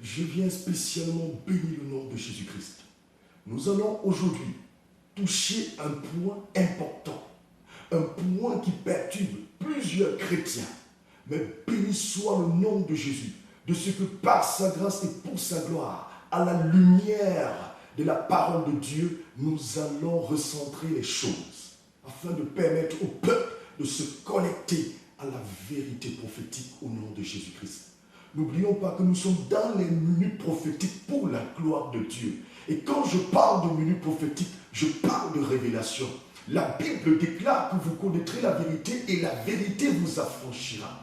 Je viens spécialement bénir le nom de Jésus-Christ. Nous allons aujourd'hui toucher un point important, un point qui perturbe plusieurs chrétiens. Mais béni soit le nom de Jésus, de ce que par sa grâce et pour sa gloire, à la lumière de la parole de Dieu, nous allons recentrer les choses, afin de permettre au peuple de se connecter à la vérité prophétique au nom de Jésus-Christ. N'oublions pas que nous sommes dans les minutes prophétiques pour la gloire de Dieu. Et quand je parle de minutes prophétiques, je parle de révélation. La Bible déclare que vous connaîtrez la vérité et la vérité vous affranchira.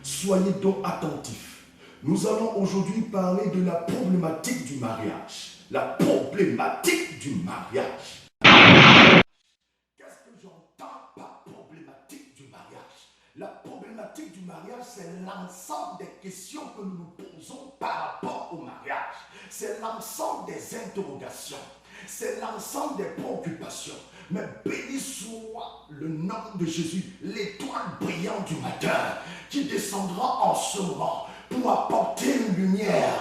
Soyez donc attentifs. Nous allons aujourd'hui parler de la problématique du mariage. La problématique du mariage. Qu'est-ce que j'entends par problématique du mariage? La problématique du mariage, c'est l'ensemble des questions que nous nous posons par rapport au mariage. C'est l'ensemble des interrogations. C'est l'ensemble des préoccupations. Mais béni soit le nom de Jésus, l'étoile brillante du matin, qui descendra en ce moment pour apporter une lumière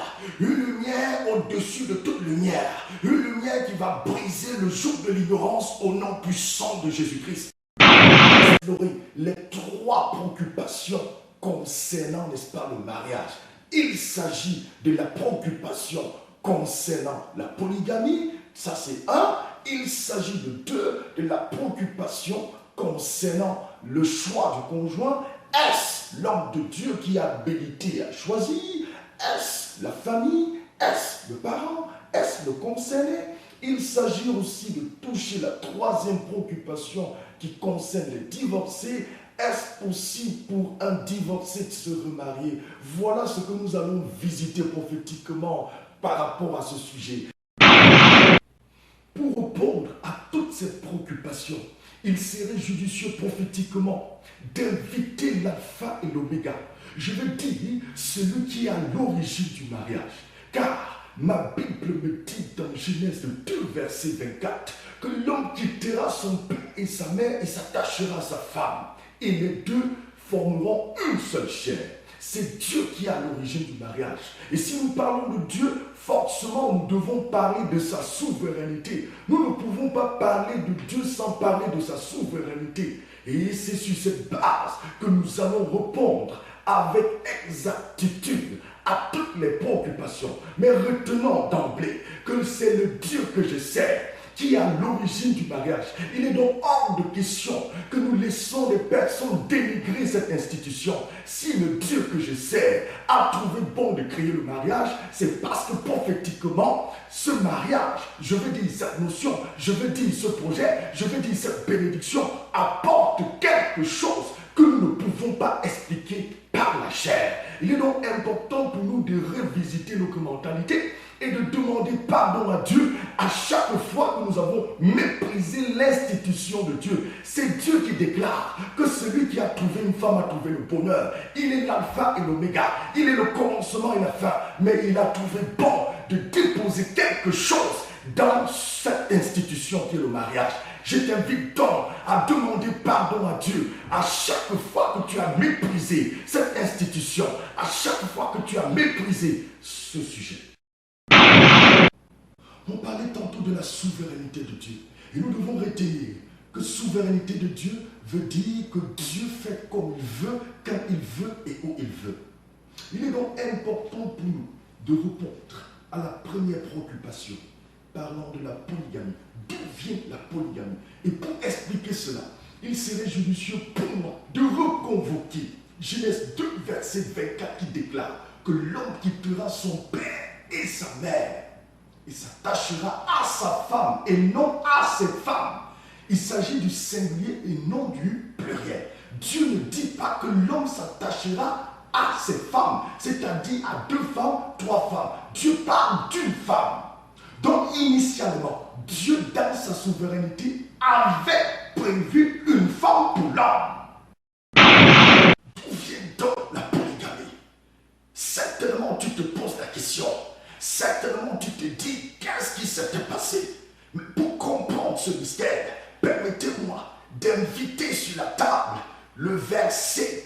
au-dessus de toute lumière, une lumière qui va briser le joug de l'ignorance au nom puissant de Jésus-Christ. Les trois préoccupations concernant, n'est-ce pas, le mariage. Il s'agit de la préoccupation concernant la polygamie, ça c'est un. Il s'agit de deux, de la préoccupation concernant le choix du conjoint. Est-ce l'homme de Dieu qui a habilité à choisir? Est-ce la famille? Est-ce le parent? Est-ce le concerné? Il s'agit aussi de toucher la troisième préoccupation qui concerne les divorcés. Est-ce possible pour un divorcé de se remarier? Voilà ce que nous allons visiter prophétiquement par rapport à ce sujet. Pour répondre à toutes ces préoccupations, il serait judicieux prophétiquement d'inviter l'alpha et l'oméga. Je veux dire celui qui est à l'origine du mariage. Car ma Bible me dit dans Genèse 2, verset 24, que l'homme quittera son père et sa mère et s'attachera à sa femme. Et les deux formeront une seule chair. C'est Dieu qui est à l'origine du mariage. Et si nous parlons de Dieu, forcément nous devons parler de sa souveraineté. Nous ne pouvons pas parler de Dieu sans parler de sa souveraineté. Et c'est sur cette base que nous allons répondre avec exactitude à toutes les préoccupations. Mais retenons d'emblée que c'est le Dieu que je sers qui est à l'origine du mariage. Il est donc hors de question que nous laissons les personnes dénigrer cette institution. Si le Dieu que je sers a trouvé bon de créer le mariage, c'est parce que prophétiquement, ce mariage, je veux dire cette notion, je veux dire ce projet, je veux dire cette bénédiction, apporte quelque chose que nous ne pouvons pas expliquer par la chair. Il est donc important pour nous de revisiter notre mentalité et de demander pardon à Dieu à chaque fois que nous avons méprisé l'institution de Dieu. C'est Dieu qui déclare que celui qui a trouvé une femme a trouvé le bonheur. Il est l'alpha et l'oméga. Il est le commencement et la fin. Mais il a trouvé bon de déposer quelque chose dans cette institution qui est le mariage. Je t'invite donc à demander pardon à Dieu à chaque fois que tu as méprisé cette institution, à chaque fois que tu as méprisé ce sujet. On parlait tantôt de la souveraineté de Dieu. Et nous devons retenir que souveraineté de Dieu veut dire que Dieu fait comme il veut, quand il veut et où il veut. Il est donc important pour nous de répondre à la première préoccupation, parlant de la polygamie. D'où vient la polygamie? Et pour expliquer cela, il serait judicieux pour moi de reconvoquer Genèse 2, verset 24 qui déclare que l'homme quittera son père et sa mère et s'attachera à sa femme et non à ses femmes. Il s'agit du singulier et non du pluriel. Dieu ne dit pas que l'homme s'attachera à ses femmes, c'est-à-dire à 2 femmes, 3 femmes. Dieu parle d'une femme. Donc initialement, Dieu dans sa souveraineté avait prévu une femme pour l'homme. D'où vient donc la polygamie? Certainement tu te poses la question. Certainement tu te dis, qu'est-ce qui s'était passé? Mais pour comprendre ce mystère, permettez-moi d'inviter sur la table le verset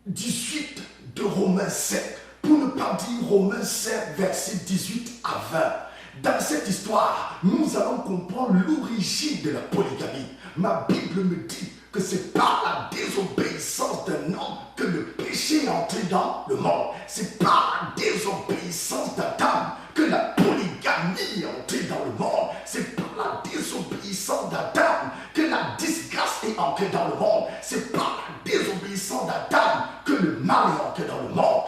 18 de Romains 7 pour ne pas dire Romains 5, versets 18 à 20. Dans cette histoire, nous allons comprendre l'origine de la polygamie. Ma Bible me dit que c'est par la désobéissance d'un homme que le péché est entré dans le monde. C'est par la désobéissance d'Adam que la polygamie est entrée dans le monde. C'est par la désobéissance d'Adam que la disgrâce est entrée dans le monde. C'est par la désobéissance d'Adam que le mal est entré dans le monde.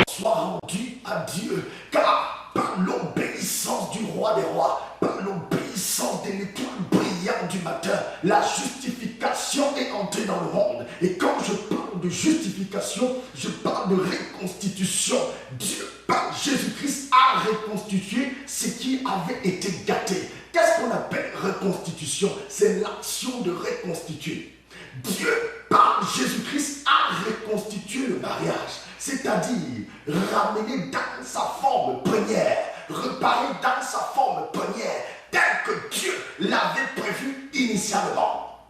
Soit rendu à Dieu, car par l'obéissance du roi des rois, par l'obéissance de l'étoile brillante du matin, la justification est entrée dans le monde. Et quand je parle de justification, je parle de reconstitution. Dieu, par Jésus-Christ, a reconstitué ce qui avait été gâté. Qu'est-ce qu'on appelle reconstitution? C'est l'action de reconstituer. Dieu, par Jésus-Christ, a reconstitué le mariage, c'est-à-dire ramener dans sa forme première, reparer dans sa forme première, tel que Dieu l'avait prévu initialement.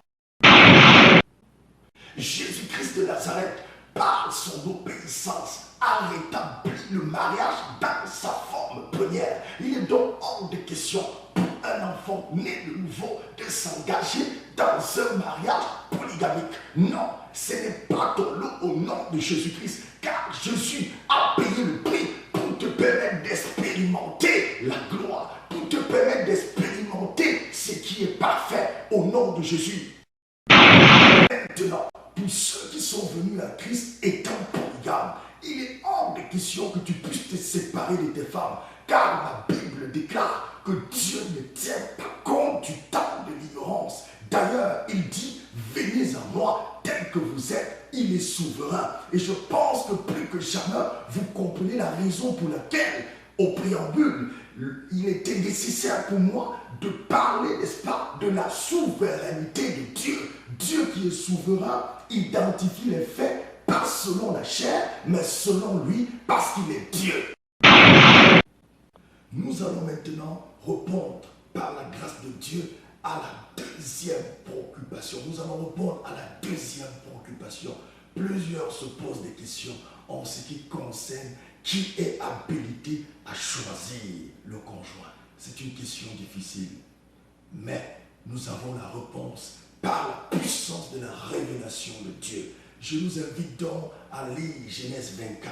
Jésus-Christ de Nazareth, par son obéissance, a rétabli le mariage dans sa forme première. Il est donc hors de question pour un enfant né de nouveau de s'engager dans un mariage polygamique. Non, ce n'est pas ton lot au nom de Jésus-Christ, car Jésus a payé le prix pour te permettre d'expérimenter la gloire, pour te permettre d'expérimenter ce qui est parfait au nom de Jésus. Maintenant, pour ceux qui sont venus à Christ étant polygames, il est hors de question que tu puisses te séparer de tes femmes, car la Bible déclare que Dieu ne tient pas compte du temps de l'ignorance. D'ailleurs, il dit, venez à moi tel que vous êtes, il est souverain. Et je pense que plus que jamais, vous comprenez la raison pour laquelle, au préambule, il était nécessaire pour moi de parler, n'est-ce pas, de la souveraineté de Dieu. Dieu qui est souverain identifie les faits pas selon la chair, mais selon lui, parce qu'il est Dieu. Nous allons maintenant répondre par la grâce de Dieu à la deuxième préoccupation. Nous allons répondre à la deuxième préoccupation. Plusieurs se posent des questions en ce qui concerne qui est habilité à choisir le conjoint. C'est une question difficile, mais nous avons la réponse par la puissance de la révélation de Dieu. Je nous invite donc à lire Genèse 24.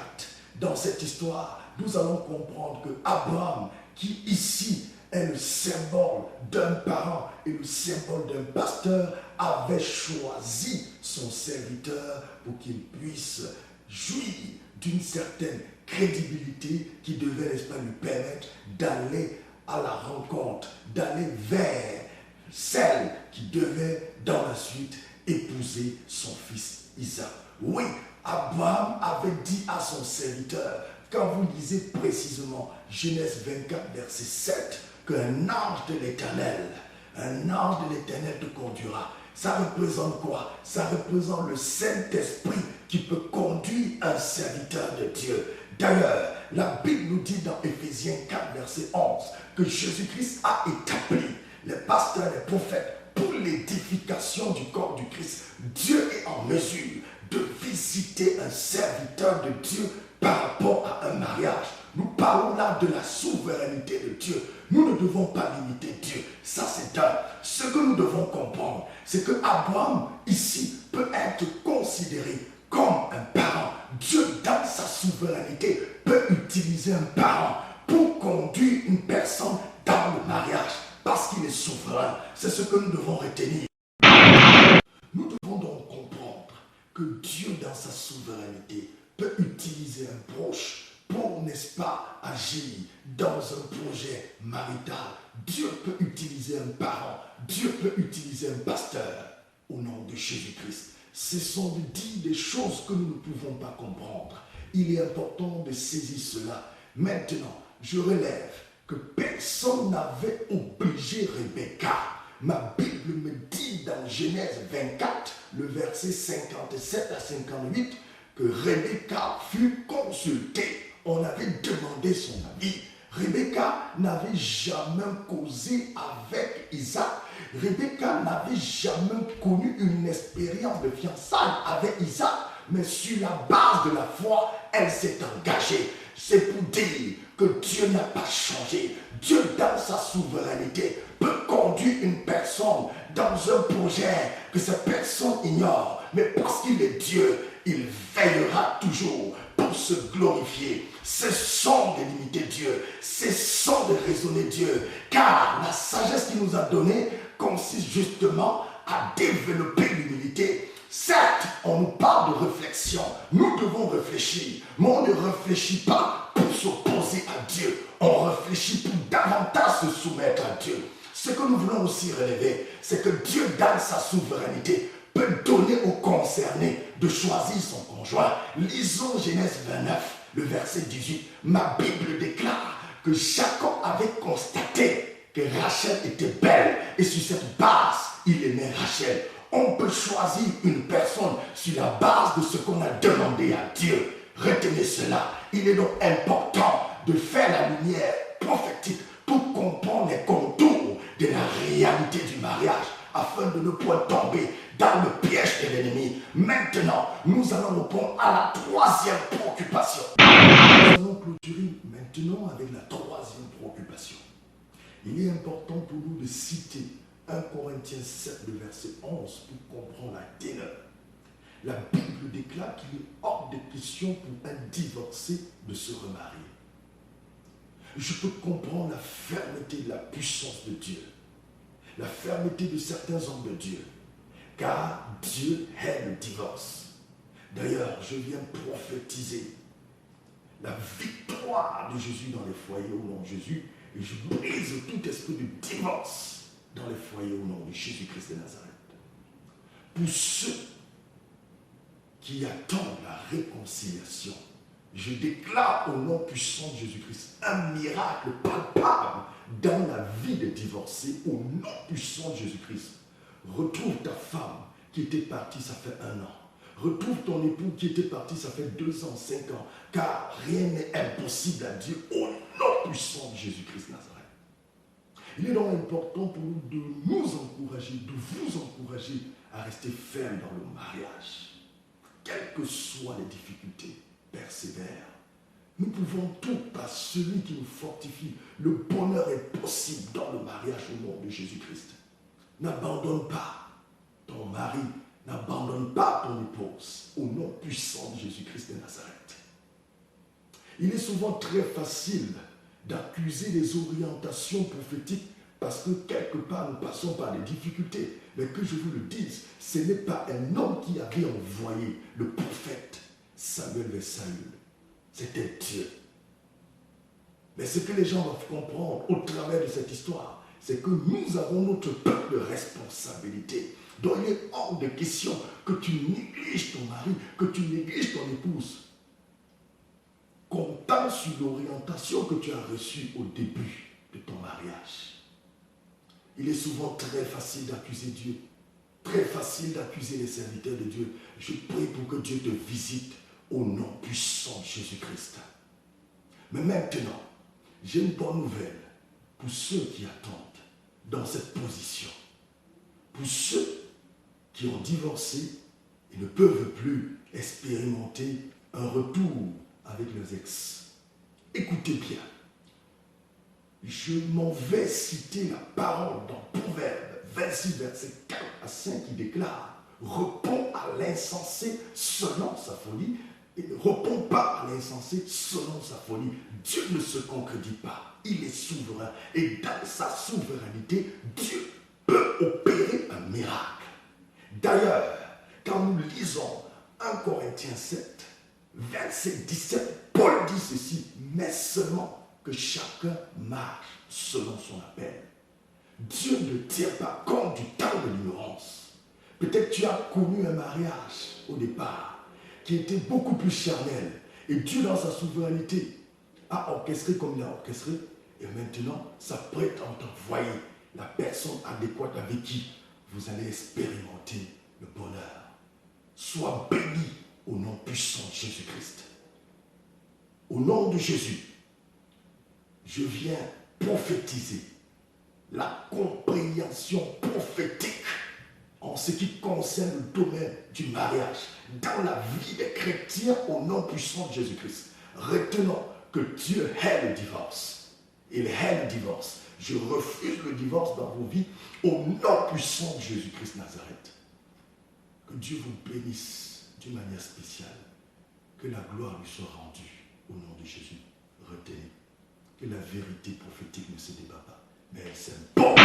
Dans cette histoire, nous allons comprendre que Abraham, qui ici est le symbole d'un parent et le symbole d'un pasteur, avait choisi son serviteur pour qu'il puisse jouir d'une certaine crédibilité qui devait, n'est-ce pas, lui permettre d'aller à la rencontre, d'aller vers celle qui devait dans la suite épouser son fils Isaac. Oui, Abraham avait dit à son serviteur, quand vous lisez précisément Genèse 24, verset 7, qu'un ange de l'Éternel te conduira. Ça représente quoi? Ça représente le Saint-Esprit qui peut conduire un serviteur de Dieu. D'ailleurs, la Bible nous dit dans Éphésiens 4, verset 11, que Jésus-Christ a établi les pasteurs, les prophètes, pour l'édification du corps du Christ. Dieu est en mesure de visiter un serviteur de Dieu par rapport à un mariage. Nous parlons là de la souveraineté de Dieu. Nous ne devons pas limiter Dieu. Ça, c'est un. Ce que nous devons comprendre, c'est que Abraham, ici, peut être considéré comme un parent. Dieu, dans sa souveraineté, peut utiliser un parent pour conduire une personne dans le mariage. Parce qu'il est souverain. C'est ce que nous devons retenir. Nous devons donc comprendre que Dieu, dans sa souveraineté, peut utiliser un proche pour, n'est-ce pas, agir dans un projet marital. Dieu peut utiliser un parent. Dieu peut utiliser un pasteur au nom de Jésus-Christ. Ce sont des choses que nous ne pouvons pas comprendre. Il est important de saisir cela. Maintenant, je relève que personne n'avait obligé Rebecca. Ma Bible me dit dans Genèse 24, le verset 57 à 58, que Rebecca fut consultée. On avait demandé son avis. Rebecca n'avait jamais causé avec Isaac. Rebecca n'avait jamais connu une expérience de fiançailles avec Isaac. mais sur la base de la foi, elle s'est engagée. C'est pour dire que Dieu n'a pas changé. Dieu, dans sa souveraineté, peut conduire une personne dans un projet que cette personne ignore. Mais parce qu'il est Dieu, il veillera toujours pour se glorifier. Cessons de limiter Dieu, cessons de raisonner Dieu, car la sagesse qu'il nous a donnée consiste justement à développer l'humilité. Certes, on nous parle de réflexion, nous devons réfléchir, mais on ne réfléchit pas pour s'opposer à Dieu, on réfléchit pour davantage se soumettre à Dieu. Ce que nous voulons aussi relever, c'est que Dieu, dans sa souveraineté, peut donner aux concernés de choisir son conjoint. Lisons Genèse 29, le verset 18. Ma Bible déclare que Jacob avait constaté que Rachel était belle et sur cette base, il aimait Rachel. On peut choisir une personne sur la base de ce qu'on a demandé à Dieu. Retenez cela. Il est donc important de faire la lumière prophétique pour comprendre les contours de la réalité du mariage afin de ne point tomber dans le piège de l'ennemi. Maintenant, nous allons répondre à la troisième préoccupation. Nous allons clôturer maintenant avec la troisième préoccupation. Il est important pour nous de citer 1 Corinthiens 7, le verset 11, pour comprendre la téneur. La Bible déclare qu'il est hors de question pour un divorcé de se remarier. Je peux comprendre la fermeté de la puissance de Dieu, la fermeté de certains hommes de Dieu, car Dieu hait le divorce. D'ailleurs, je viens prophétiser la victoire de Jésus dans les foyers au nom de Jésus, et je brise tout esprit de divorce dans les foyers au nom de Jésus-Christ de Nazareth. Pour ceux qui attendent la réconciliation, je déclare au nom puissant de Jésus-Christ un miracle palpable dans la vie des divorcés au nom puissant de Jésus-Christ. Retrouve ta femme qui était partie, ça fait 1 an. Retrouve ton époux qui était parti, ça fait 2 ans, 5 ans. Car rien n'est impossible à Dieu au nom puissant de Jésus-Christ de Nazareth. Il est donc important pour nous de nous encourager, de vous encourager à rester ferme dans le mariage. Quelles que soient les difficultés, persévère. Nous pouvons tout par celui qui nous fortifie. Le bonheur est possible dans le mariage au nom de Jésus-Christ. N'abandonne pas ton mari, n'abandonne pas ton épouse au nom puissant de Jésus-Christ de Nazareth. Il est souvent très facile d'accuser les orientations prophétiques parce que quelque part nous passons par des difficultés. Mais que je vous le dise, ce n'est pas un homme qui avait envoyé le prophète Samuel vers Saül. C'était Dieu. Mais ce que les gens doivent comprendre au travers de cette histoire, c'est que nous avons notre peuple de responsabilité. Donc il est hors de question que tu négliges ton mari, que tu négliges ton épouse. Comptant sur l'orientation que tu as reçue au début de ton mariage. Il est souvent très facile d'accuser Dieu, très facile d'accuser les serviteurs de Dieu. Je prie pour que Dieu te visite au nom puissant de Jésus-Christ. Mais maintenant, j'ai une bonne nouvelle pour ceux qui attendent dans cette position. Pour ceux qui ont divorcé et ne peuvent plus expérimenter un retour avec leurs ex. Écoutez bien. Je m'en vais citer la parole dans Proverbe 26, verset 4 à 5 qui déclare « Réponds à l'insensé selon sa folie et ne réponds pas à l'insensé selon sa folie. » Dieu ne se concrétise pas. Il est souverain. Et dans sa souveraineté, Dieu peut opérer un miracle. D'ailleurs, quand nous lisons 1 Corinthiens 7, verset 17, Paul dit ceci, mais seulement que chacun marche selon son appel. Dieu ne tient pas compte du temps de l'ignorance. Peut-être tu as connu un mariage au départ qui était beaucoup plus charnel et Dieu dans sa souveraineté a orchestré comme il a orchestré et maintenant s'apprête à t'envoyer la personne adéquate avec qui vous allez expérimenter le bonheur. Sois béni au nom puissant de Jésus-Christ. Au nom de Jésus, je viens prophétiser la compréhension prophétique en ce ce qui concerne le domaine du mariage dans la vie des chrétiens au nom puissant de Jésus-Christ. Retenons que Dieu hait le divorce. Il hait le divorce. Je refuse le divorce dans vos vies au nom puissant de Jésus-Christ Nazareth. Que Dieu vous bénisse d'une manière spéciale. Que la gloire lui soit rendue au nom de Jésus. Retenez que la vérité prophétique ne se débat pas, mais elle s'est bon.